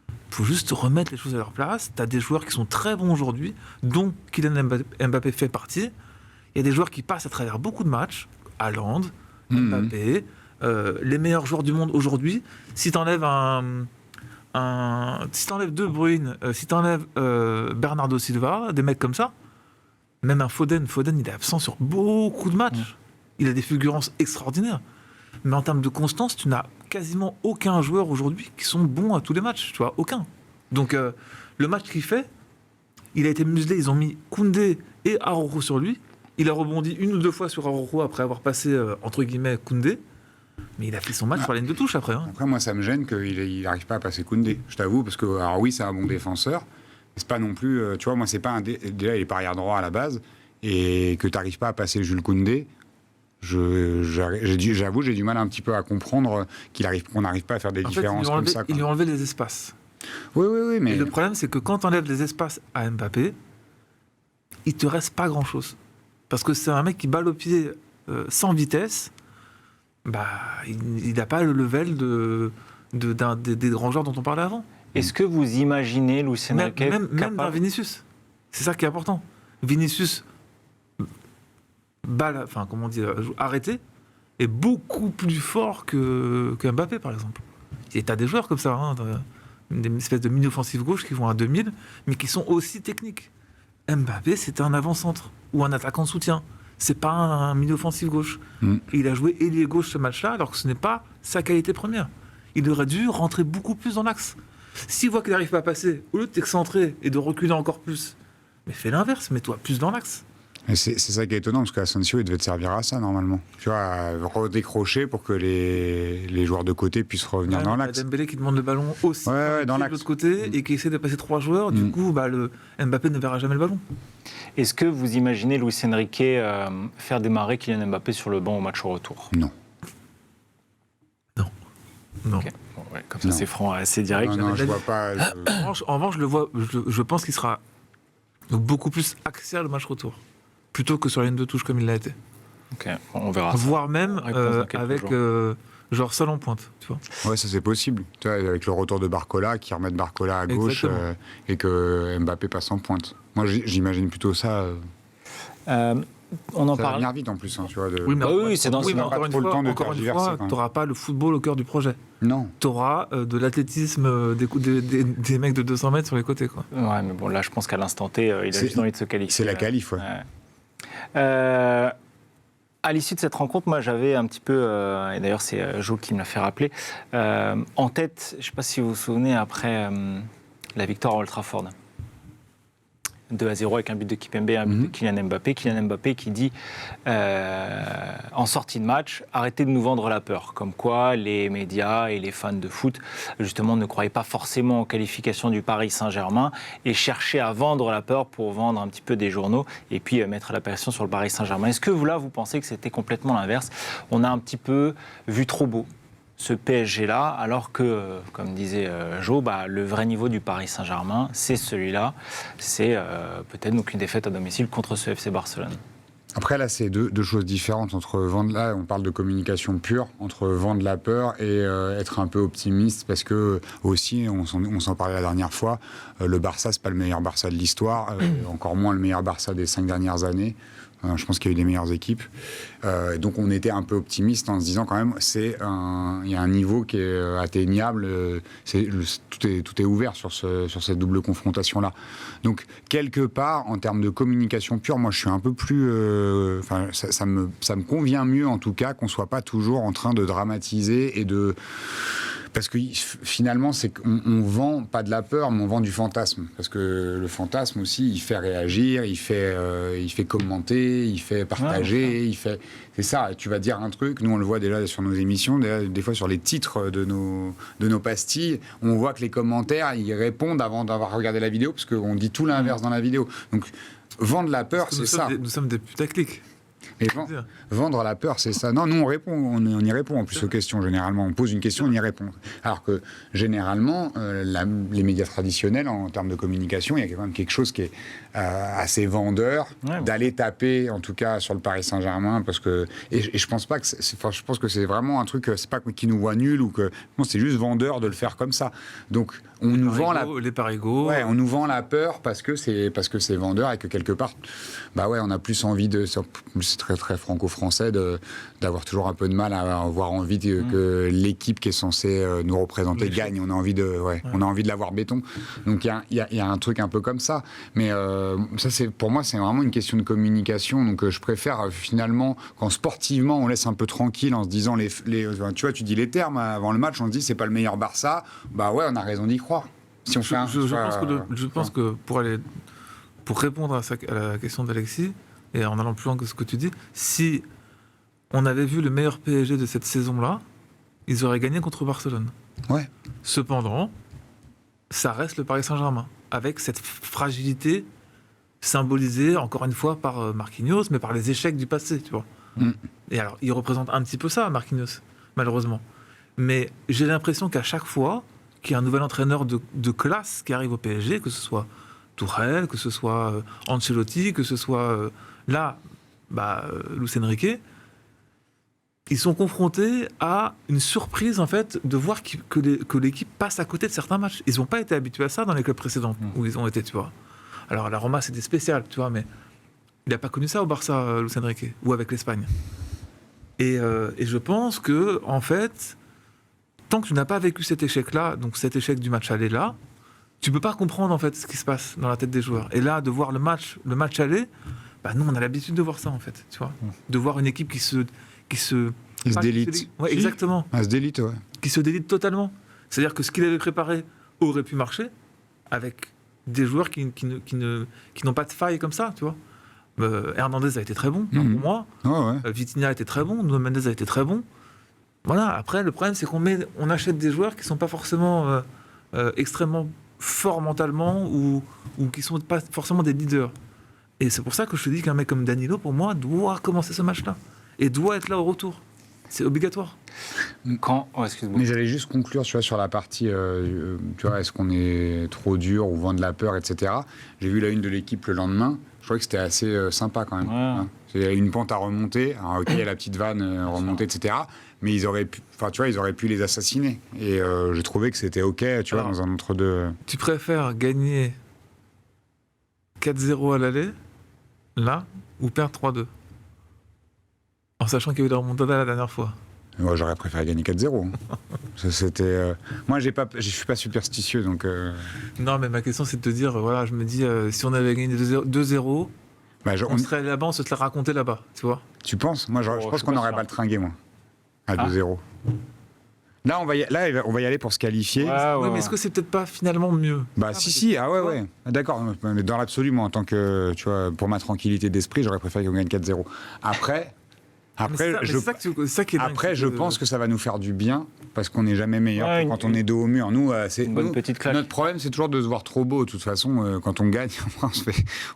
Speaker 6: Il faut juste remettre les choses à leur place. Tu as des joueurs qui sont très bons aujourd'hui, dont Kylian Mbappé fait partie. Il y a des joueurs qui passent à travers beaucoup de matchs. Haaland, Mbappé, les meilleurs joueurs du monde aujourd'hui. Si tu enlèves si tu enlèves De Bruyne, si tu enlèves Bernardo Silva, des mecs comme ça, même un Foden, il est absent sur beaucoup de matchs. Il a des fulgurances extraordinaires. Mais en termes de constance, tu n'as quasiment aucun joueur aujourd'hui qui sont bons à tous les matchs. Tu vois, aucun. Donc, le match qu'il fait, il a été muselé. Ils ont mis Koundé et Araujo sur lui. Il a rebondi 1 ou 2 fois sur Araujo après avoir passé, entre guillemets, Koundé. Mais il a fait son match sur la ligne de touche après. Hein.
Speaker 5: Après, moi, ça me gêne qu'il n'arrive pas à passer Koundé, je t'avoue, parce que, alors oui, c'est un bon défenseur, mais c'est pas non plus, tu vois, moi, c'est pas déjà, il est pas arrière droit à la base, et que tu n'arrives pas à passer Jules Koundé, j'avoue, j'ai du mal un petit peu à comprendre qu'on n'arrive pas à faire des différences comme ça.
Speaker 6: Il lui a enlevé les espaces.
Speaker 5: Oui, mais...
Speaker 6: Et le problème, c'est que quand tu enlèves les espaces à Mbappé, il te reste pas grand-chose. Parce que c'est un mec qui balle au pied sans vitesse, il n'a pas le level des grands joueurs dont on parlait avant.
Speaker 2: Est-ce que vous imaginez Luis Enrique
Speaker 6: Même dans Vinicius. C'est ça qui est important. Vinicius, arrêté, est beaucoup plus fort que Mbappé, par exemple. Et tu as des joueurs comme ça, hein, des espèces de mini-offensives gauche qui vont à 2000, mais qui sont aussi techniques. Mbappé, c'était un avant-centre ou un attaquant de soutien. C'est pas un milieu-offensif gauche. Il a joué ailier gauche ce match-là, alors que ce n'est pas sa qualité première. Il aurait dû rentrer beaucoup plus dans l'axe. S'il voit qu'il n'arrive pas à passer, au lieu de t'excentrer et de reculer encore plus, mais fais l'inverse, mets-toi plus dans l'axe.
Speaker 5: C'est ça qui est étonnant, parce qu'Asensio, il devait te servir à ça, normalement. Tu vois, à redécrocher pour que les joueurs de côté puissent revenir dans l'axe.
Speaker 6: Dembélé qui demande le ballon aussi
Speaker 5: dans
Speaker 6: de l'autre côté et qui essaie de passer 3 joueurs. Du coup, le Mbappé ne verra jamais le ballon.
Speaker 2: Est-ce que vous imaginez Luis Enrique faire démarrer Kylian Mbappé sur le banc au match au retour?
Speaker 5: Non.
Speaker 2: Okay. Bon, comme ça, c'est franc, assez direct.
Speaker 5: Non, je vois pas.
Speaker 6: En revanche, je pense qu'il sera beaucoup plus axial le match retour, plutôt que sur la ligne de touche comme il l'a été.
Speaker 2: Ok, on verra.
Speaker 6: Voire même avec genre seul en pointe, tu vois.
Speaker 5: Ouais, ça c'est possible. Tu vois, avec le retour de Barcola, qui remettent Barcola à gauche et que Mbappé passe en pointe. Moi, j'imagine plutôt ça.
Speaker 2: On en
Speaker 5: ça
Speaker 2: parle.
Speaker 5: va venir vite en plus, hein, tu vois.
Speaker 2: C'est dans
Speaker 6: encore une fois, tu n'auras pas le football au cœur du projet.
Speaker 5: Non.
Speaker 6: Tu auras de l'athlétisme des mecs de 200 mètres sur les côtés, quoi.
Speaker 2: Ouais, mais bon, là, je pense qu'à l'instant T, il a juste envie de se qualifier.
Speaker 5: C'est la qualif, ouais.
Speaker 2: À l'issue de cette rencontre, moi, j'avais un petit peu, et d'ailleurs, c'est Jo qui me l'a fait rappeler, en tête, je ne sais pas si vous vous souvenez, après la victoire à Old Trafford. 2-0 avec un but de Kipembe et un but de Kylian Mbappé. Kylian Mbappé qui dit en sortie de match, arrêtez de nous vendre la peur. Comme quoi les médias et les fans de foot, justement, ne croyaient pas forcément aux qualifications du Paris Saint-Germain et cherchaient à vendre la peur pour vendre un petit peu des journaux et puis mettre la pression sur le Paris Saint-Germain. Est-ce que vous pensez que c'était complètement l'inverse? On a un petit peu vu trop beau ce PSG-là, alors que, comme disait Jo, le vrai niveau du Paris Saint-Germain, c'est celui-là. C'est peut-être donc une défaite à domicile contre ce FC Barcelone.
Speaker 5: Après, là, c'est deux choses différentes. Là, on parle de communication pure, entre vendre la peur et être un peu optimiste, parce que, aussi, on s'en parlait la dernière fois, le Barça, c'est pas le meilleur Barça de l'histoire, encore moins le meilleur Barça des 5 dernières années. Je pense qu'il y a eu des meilleures équipes. Donc on était un peu optimiste en se disant quand même il y a un niveau qui est atteignable. Tout est ouvert sur cette double confrontation-là. Donc quelque part, en termes de communication pure, moi je suis un peu plus... ça me convient mieux en tout cas qu'on ne soit pas toujours en train de dramatiser et de... Parce que finalement, c'est qu'on vend pas de la peur, mais on vend du fantasme. Parce que le fantasme aussi, il fait réagir, il fait commenter, il fait partager, c'est ça. Tu vas dire un truc, nous on le voit déjà sur nos émissions, des fois sur les titres de nos pastilles, on voit que les commentaires, ils répondent avant d'avoir regardé la vidéo, parce qu'on dit tout l'inverse dans la vidéo. Donc, vendre la peur, c'est ça.
Speaker 6: Nous sommes des putaclics.
Speaker 5: Mais vendre la peur, c'est ça. Non, nous, on répond, on y répond en plus aux questions, généralement. On pose une question, on y répond. Alors que, généralement, les médias traditionnels, en termes de communication, il y a quand même quelque chose qui est assez vendeur, d'aller taper, en tout cas, sur le Paris Saint-Germain, parce que... Et je pense pas que... je pense que c'est vraiment un truc, c'est pas qui nous voit nul, ou que... Non, c'est juste vendeur de le faire comme ça. Donc, on nous vend
Speaker 6: les parigots.
Speaker 5: Ouais, on nous vend la peur parce que c'est vendeur et que quelque part, on a plus envie de... C'est très, très franco-français d'avoir toujours un peu de mal à avoir envie que l'équipe qui est censée nous représenter gagne. On a envie on a envie de l'avoir béton. Donc il y a un truc un peu comme ça. Mais ça, pour moi, c'est vraiment une question de communication. Donc je préfère finalement, quand sportivement on laisse un peu tranquille en se disant tu vois, tu dis les termes avant le match, on se dit c'est pas le meilleur Barça. On a raison d'y croire. Si on fait
Speaker 6: je pense que pour répondre à la question d'Alexis, et en allant plus loin que ce que tu dis, si on avait vu le meilleur PSG de cette saison-là, ils auraient gagné contre Barcelone.
Speaker 5: Ouais.
Speaker 6: Cependant, ça reste le Paris Saint-Germain, avec cette fragilité symbolisée, encore une fois, par Marquinhos, mais par les échecs du passé, tu vois. Et alors, il représente un petit peu ça, Marquinhos, malheureusement. Mais j'ai l'impression qu'à chaque fois qu'il y a un nouvel entraîneur de classe qui arrive au PSG, que ce soit Tourelle, que ce soit Ancelotti, que ce soit Luis Enrique, ils sont confrontés à une surprise, en fait, de voir que l'équipe passe à côté de certains matchs. Ils n'ont pas été habitués à ça dans les clubs précédents où ils ont été, tu vois. Alors, la Roma, c'était spécial, tu vois, mais il n'a pas connu ça au Barça, Luis Enrique, ou avec l'Espagne. Et je pense que, en fait, tant que tu n'as pas vécu cet échec-là, donc cet échec du match aller-là, tu peux pas comprendre, en fait, ce qui se passe dans la tête des joueurs. Et là, de voir le match aller, nous, on a l'habitude de voir ça, en fait, tu vois. De voir une équipe qui se
Speaker 5: délite.
Speaker 6: Ouais, exactement.
Speaker 5: Elle se délite, ouais.
Speaker 6: Qui se délite totalement. C'est-à-dire que ce qu'il avait préparé aurait pu marcher avec des joueurs qui n'ont pas de faille comme ça, tu vois. Hernandez a été très bon, pour moi.
Speaker 5: Ouais.
Speaker 6: Vitinha a été très bon. Nuno Mendes a été très bon. Voilà. Après, le problème, c'est qu'on achète des joueurs qui ne sont pas forcément extrêmement forts mentalement ou qui ne sont pas forcément des leaders. Et c'est pour ça que je te dis qu'un mec comme Danilo, pour moi, doit commencer ce match-là. Et doit être là au retour. C'est obligatoire.
Speaker 2: Excuse-moi.
Speaker 5: Mais j'allais juste conclure, tu vois, sur la partie, tu vois, est-ce qu'on est trop dur ou vend de la peur, etc. J'ai vu la une de l'équipe le lendemain. Je trouvais que c'était assez sympa quand même.
Speaker 2: Ouais.
Speaker 5: Hein. C'est une pente à remonter. Alors, ok, il y a la petite vanne remontée, etc. Mais ils auraient pu les assassiner. Et je trouvais que c'était ok, tu vois, dans un entre-deux.
Speaker 6: Tu préfères gagner 4-0 à l'aller, là, ou perdre 3-2 ? En sachant qu'il y a eu la remontada la dernière fois.
Speaker 5: Moi, j'aurais préféré gagner 4-0. Ça, c'était. Moi, je suis pas superstitieux, donc.
Speaker 6: Non, mais ma question, c'est de te dire, voilà, je me dis, si on avait gagné 2-0, on serait là-bas, on se serait raconté là-bas, tu vois.
Speaker 5: Tu penses ? Moi, je pense qu'on aurait baltringué, moi, à 2-0. Là, on va y aller pour se qualifier.
Speaker 6: Ouais, mais est-ce que c'est peut-être pas finalement mieux ?
Speaker 5: Si. Ah ouais. D'accord. Mais dans l'absolu, moi, en tant que, tu vois, pour ma tranquillité d'esprit, j'aurais préféré qu'on gagne 4-0. Après, je pense que ça va nous faire du bien parce qu'on n'est jamais meilleur que quand on est dos au mur. Nous,
Speaker 2: petite claque.
Speaker 5: Notre problème, c'est toujours de se voir trop beau. De toute façon, quand on gagne,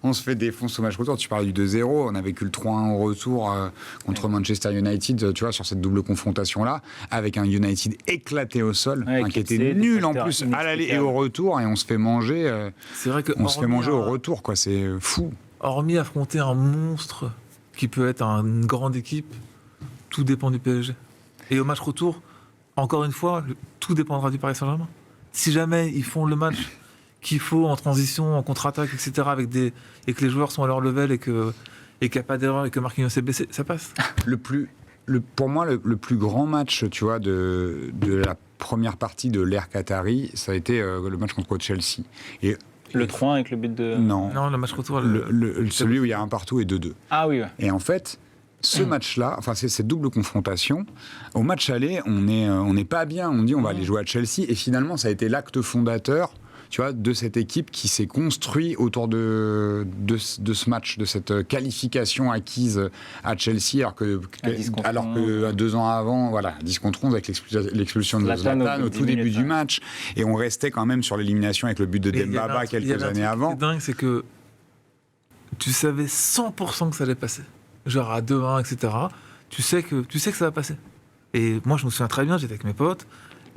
Speaker 5: on se fait défoncer au match retour. Tu parles du 2-0, on a vécu le 3-1 au retour contre Manchester United, tu vois, sur cette double confrontation-là, avec un United éclaté au sol, qui était nul en plus à l'aller et au retour, et on se fait manger.
Speaker 6: C'est vrai que
Speaker 5: on se fait manger au retour, quoi. C'est fou.
Speaker 6: Hormis affronter un monstre qui peut être une grande équipe, tout dépend du PSG. Et au match retour, encore une fois, tout dépendra du Paris Saint-Germain. Si jamais ils font le match qu'il faut en transition, en contre-attaque, etc., et que les joueurs sont à leur level et qu'il n'y a pas d'erreur et que Marquinhos est blessé, ça passe.
Speaker 5: Pour moi, le plus grand match, tu vois, de la première partie de l'ère Qatari, ça a été le match contre Chelsea. Et
Speaker 2: le 3 avec le but de...
Speaker 5: Non,
Speaker 6: le match retour.
Speaker 5: Celui où il y a un partout et 2-2.
Speaker 2: Ah oui, ouais.
Speaker 5: Et en fait, ce match-là, enfin, c'est cette double confrontation, au match aller, on n'est pas bien. On dit on va aller jouer à Chelsea. Et finalement, ça a été l'acte fondateur, tu vois, de cette équipe qui s'est construite autour de ce match, de cette qualification acquise à Chelsea, alors que 2 ans avant, voilà, 10 contre 11 avec l'expulsion de Zlatan au tout début du match, et on restait quand même sur l'élimination avec le but de Dembaba quelques années avant.
Speaker 6: Ce qui est dingue, c'est que tu savais 100% que ça allait passer, genre à 2-1, etc. Tu sais que ça va passer. Et moi, je me souviens très bien, j'étais avec mes potes.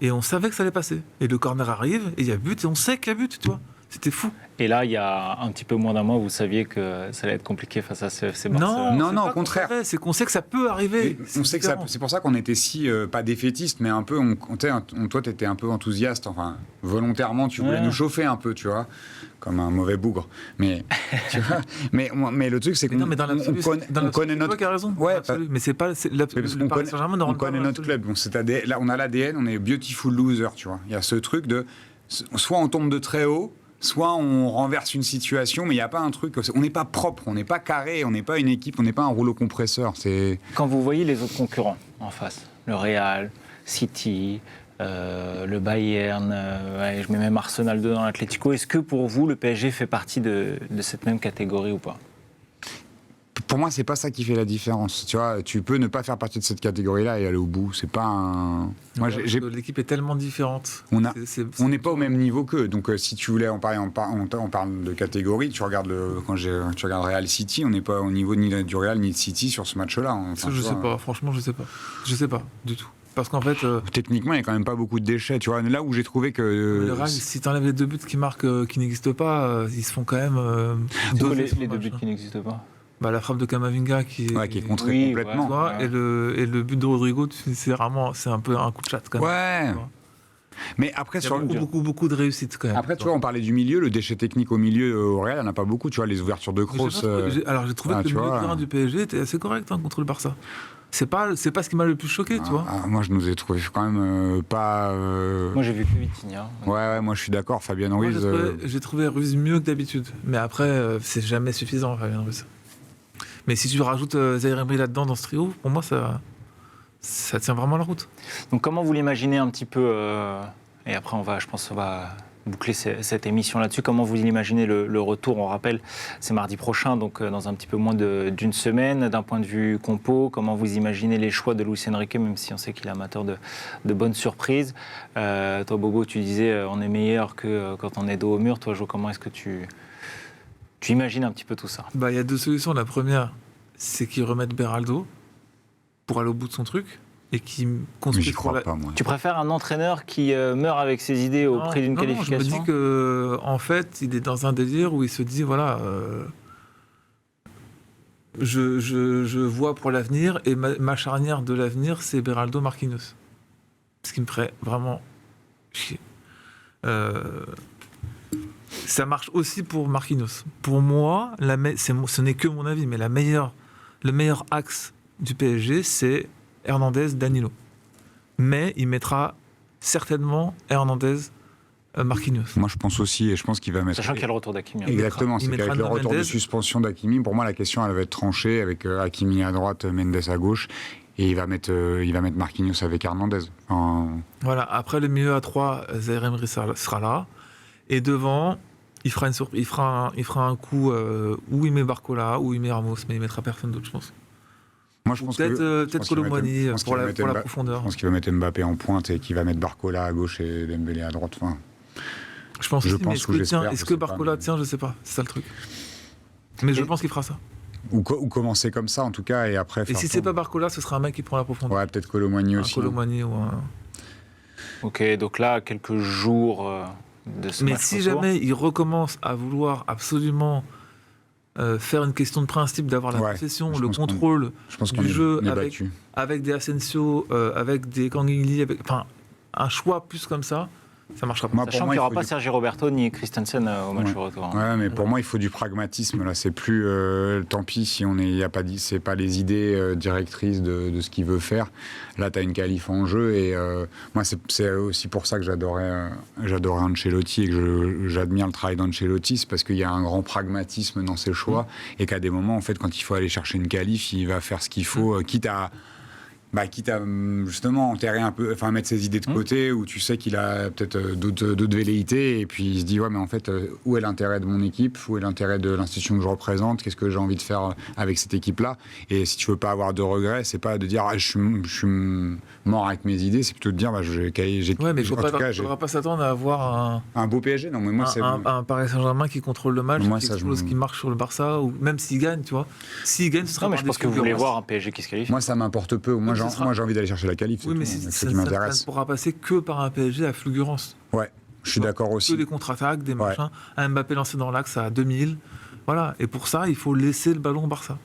Speaker 6: Et on savait que ça allait passer. Et le corner arrive, et il y a but, et on sait qu'il y a but, tu vois. C'était fou.
Speaker 2: Et là, il y a un petit peu moins d'un mois, vous saviez que ça allait être compliqué face à CFC Barcelone.
Speaker 5: Non, au contraire.
Speaker 6: C'est qu'on sait que ça peut arriver.
Speaker 5: C'est pour ça qu'on était si, pas défaitiste, mais un peu, toi, tu étais un peu enthousiaste, enfin, volontairement, tu voulais nous chauffer un peu, tu vois, comme un mauvais bougre. Mais, tu vois, mais le truc, c'est qu'on connaît notre...
Speaker 6: C'est toi qui as raison.
Speaker 5: Ouais,
Speaker 6: mais c'est pas... Le Paris Saint-Germain
Speaker 5: on connaît notre club. Bon, là, on a l'ADN, on est beautiful loser, tu vois. Il y a ce truc de... Soit on tombe de très haut, soit on renverse une situation, mais il n'y a pas un truc... On n'est pas propre, on n'est pas carré, on n'est pas une équipe, on n'est pas un rouleau compresseur.
Speaker 2: Quand vous voyez les autres concurrents en face, le Real, City, le Bayern, je mets même Arsenal dedans, l'Atlético, est-ce que pour vous, le PSG fait partie de cette même catégorie ou pas ?
Speaker 5: Pour moi, c'est pas ça qui fait la différence. Tu vois, tu peux ne pas faire partie de cette catégorie-là et aller au bout. C'est pas un. Moi,
Speaker 6: L'équipe est tellement différente.
Speaker 5: On n'est pas au même niveau qu'eux. Donc, si tu voulais en parler, on parle de catégorie. Tu regardes tu regardes Real City, on n'est pas au niveau ni du Real ni de City sur ce match-là. Enfin,
Speaker 6: je sais pas. Franchement, je sais pas. Je sais pas du tout. Parce qu'en fait,
Speaker 5: techniquement, il y a quand même pas beaucoup de déchets. Tu vois, là où j'ai trouvé que
Speaker 6: le Real, si t'enlèves les 2 buts qui marquent, qui n'existent pas, ils se font quand même.
Speaker 2: Les 2 buts qui n'existent pas.
Speaker 6: La frappe de Camavinga qui
Speaker 5: est contrée complètement.
Speaker 6: Ouais. Et le but de Rodrigo, c'est un peu un coup de chat quand même.
Speaker 5: Ouais. Mais après,
Speaker 6: il y a beaucoup de réussite quand même.
Speaker 5: Après, tu vois, on parlait du milieu, le déchet technique au milieu au Real, il n'y en a pas beaucoup. Tu vois, les ouvertures de cross.
Speaker 6: Alors j'ai trouvé que le milieu de terrain du PSG était assez correct contre le Barça. C'est pas ce qui m'a le plus choqué, tu vois.
Speaker 5: Moi, je nous ai trouvé quand même pas.
Speaker 2: Moi, j'ai vu que Vitinha.
Speaker 5: Ouais, moi, je suis d'accord. Fabien Ruiz.
Speaker 6: J'ai trouvé Ruiz mieux que d'habitude. Mais après, c'est jamais suffisant, Fabien Ruiz. Mais si tu rajoutes Zaïre Emery là-dedans dans ce trio, pour moi, ça tient vraiment la route.
Speaker 2: Donc, comment vous l'imaginez un petit peu et après, je pense qu'on va boucler cette émission là-dessus. Comment vous imaginez le retour? On rappelle, c'est mardi prochain, donc dans un petit peu moins d'une semaine. D'un point de vue compo, comment vous imaginez les choix de Luis Enrique, même si on sait qu'il est amateur de bonnes surprises? Toi, Bobo, tu disais on est meilleur que quand on est dos au mur. Toi, Jo, comment est-ce que tu imagines un petit peu tout ça?
Speaker 6: Il y a 2 solutions. La première, c'est qu'ils remettent Beraldo pour aller au bout de son truc et qui construit.
Speaker 5: J'y crois pas, moi.
Speaker 2: Tu préfères un entraîneur qui meurt avec ses idées au prix d'une qualification?
Speaker 6: Je me dis que, en fait, il est dans un délire où il se dit voilà, je vois pour l'avenir et ma charnière de l'avenir, c'est Beraldo Marquinhos. Ce qui me ferait vraiment chier. Ça marche aussi pour Marquinhos. Pour moi, ce n'est que mon avis, mais le meilleur axe du PSG, c'est Hernandez, Danilo. Mais il mettra certainement Hernandez, Marquinhos.
Speaker 5: Moi, je pense aussi, et je pense qu'il va mettre.
Speaker 2: Sachant qu'il y a le retour d'Hakimi.
Speaker 5: Exactement, c'est qu'avec le retour de suspension d'Hakimi, pour moi, la question, elle va être tranchée avec Hakimi à droite, Mendes à gauche. Et il va mettre Marquinhos avec Hernandez.
Speaker 6: Voilà, après le milieu à 3, Zaïre Emery sera là. Et devant, il fera un coup où il met Barcola, où il met Ramos, mais il ne mettra personne d'autre, je pense.
Speaker 5: Moi, je pense
Speaker 6: peut-être Kolo Muani pour la profondeur.
Speaker 5: Je pense qu'il va mettre Mbappé en pointe et qu'il va mettre Barcola à gauche et Dembélé à droite. Enfin,
Speaker 6: je pense aussi, mais est-ce que Barcola tient? Je ne sais pas, c'est ça le truc. Mais je pense qu'il fera ça.
Speaker 5: Ou commencer comme ça, en tout cas, et après...
Speaker 6: Et si c'est pas Barcola, ce sera un mec qui prend la profondeur.
Speaker 5: Ouais, peut-être Kolo Muani aussi.
Speaker 6: Kolo Muani ou un...
Speaker 2: Ok, donc là, quelques jours de ce match.
Speaker 6: Mais si jamais il recommence à vouloir absolument faire une question de principe, d'avoir la possession, le contrôle du jeu avec des Asensio, avec des Kangin Lee, un choix plus comme ça marchera pas.
Speaker 2: Sachant qu'il n'y aura pas Sergi Roberto ni Christensen au match retour.
Speaker 5: Ouais, mais pour moi, il faut du pragmatisme. Là, c'est plus tant pis si c'est pas les idées directrices de ce qu'il veut faire. Là, tu as une qualif en jeu et moi, c'est aussi pour ça que j'adorais Ancelotti et que j'admire le travail d'Ancelotti, c'est parce qu'il y a un grand pragmatisme dans ses choix et qu'à des moments, en fait, quand il faut aller chercher une qualif, il va faire ce qu'il faut, quitte à justement enterrer un peu, enfin mettre ses idées de côté, où tu sais qu'il a peut-être d'autres velléités, et puis il se dit ouais, mais en fait où est l'intérêt de mon équipe, où est l'intérêt de l'institution que je représente, qu'est-ce que j'ai envie de faire avec cette équipe-là, et si tu veux pas avoir de regrets, c'est pas de dire je suis mort avec mes idées, c'est plutôt de dire j'ai
Speaker 6: ouais, mais il faudra pas s'attendre à avoir
Speaker 5: un beau PSG. Non, mais moi c'est
Speaker 6: un Paris Saint-Germain qui contrôle le match, qui marche sur le Barça, ou même s'il gagne, tu vois, s'il gagne, ce sera.
Speaker 2: Non, mais je pense que vous voulez voir un PSG qui se qualifie.
Speaker 5: Moi ça m'importe peu. Moi j'ai envie d'aller chercher la qualif.
Speaker 6: Oui, mais ça ne pourra passer que par un PSG à fulgurance.
Speaker 5: Ouais, je suis d'accord aussi.
Speaker 6: Que des contre-attaques, des machins, un Mbappé lancé dans l'axe à 2000. Voilà. Et pour ça, il faut laisser le ballon au Barça.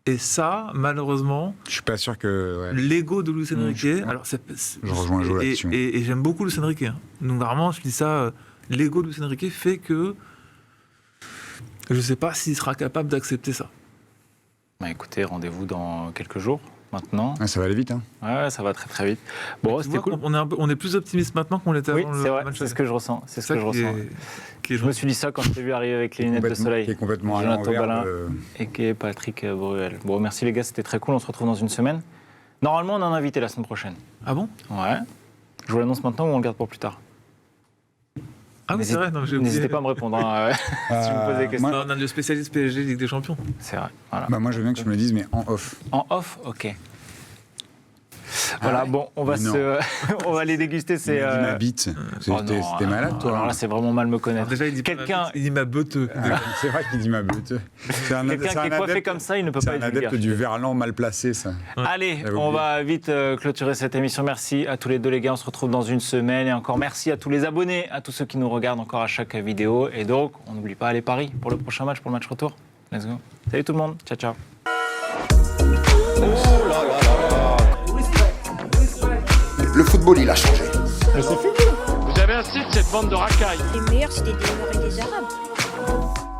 Speaker 6: Et ça, malheureusement,
Speaker 5: je suis pas sûr que
Speaker 6: l'ego de Luis Enrique.
Speaker 5: Je rejoins Jo là-dessus.
Speaker 6: Et j'aime beaucoup Luis Enrique. Donc vraiment, je dis ça. L'ego de Luis Enrique fait que je sais pas s'il sera capable d'accepter ça.
Speaker 2: Écoutez, rendez-vous dans quelques jours. Maintenant.
Speaker 5: Ça va aller vite.
Speaker 2: Ouais, ça va très très vite. Bon, c'était cool.
Speaker 6: On est plus optimiste maintenant qu'on l'était avant.
Speaker 2: Oui, c'est vrai, c'est ce que je ressens. Je me suis dit ça quand je t'ai vu arriver avec les lunettes de soleil.
Speaker 5: Qui est complètement à
Speaker 2: Jonathan
Speaker 5: l'envers.
Speaker 2: Balin et qui est Patrick Bruel. Bon, merci les gars, c'était très cool. On se retrouve dans une semaine. Normalement, on a un invité la semaine prochaine.
Speaker 6: Ah bon?
Speaker 2: Ouais. Je vous l'annonce maintenant ou on le garde pour plus tard?
Speaker 6: Ah oui, c'est vrai, non, j'ai oublié.
Speaker 2: N'hésitez pas à me répondre hein, si vous me posez des questions.
Speaker 6: On a le spécialiste PSG Ligue des Champions.
Speaker 2: C'est vrai. Voilà.
Speaker 5: Bah, moi, je veux bien que tu me le dises, mais en off.
Speaker 2: En off, ok. Voilà,
Speaker 5: ouais.
Speaker 2: bon, on va on va les déguster. C'est.
Speaker 5: Il m'a dit ma bite. C'était malade, toi.
Speaker 2: Alors là, c'est vraiment mal me connaître.
Speaker 6: Déjà, il dit
Speaker 2: Quelqu'un
Speaker 6: il dit ma beuteux.
Speaker 5: C'est vrai qu'il dit ma bite.
Speaker 2: Quelqu'un qui est coiffé comme ça, il ne peut
Speaker 5: C'est
Speaker 2: pas
Speaker 5: un
Speaker 2: être vulgaire.
Speaker 5: adepte du verlan mal placé, ça.
Speaker 2: Allez,
Speaker 5: J'avais
Speaker 2: on
Speaker 5: oublié.
Speaker 2: va vite clôturer cette émission. Merci à tous les deux les gars, on se retrouve dans une semaine. Et encore merci à tous les abonnés, à tous ceux qui nous regardent encore à chaque vidéo. Et donc, on n'oublie pas les paris pour le prochain match, pour le match retour. Let's go. Salut tout le monde, ciao ciao.
Speaker 1: Le football, il a changé.
Speaker 3: Vous avez assez de cette bande de racailles.
Speaker 4: Les meilleurs, c'était des Noirs et des Arabes.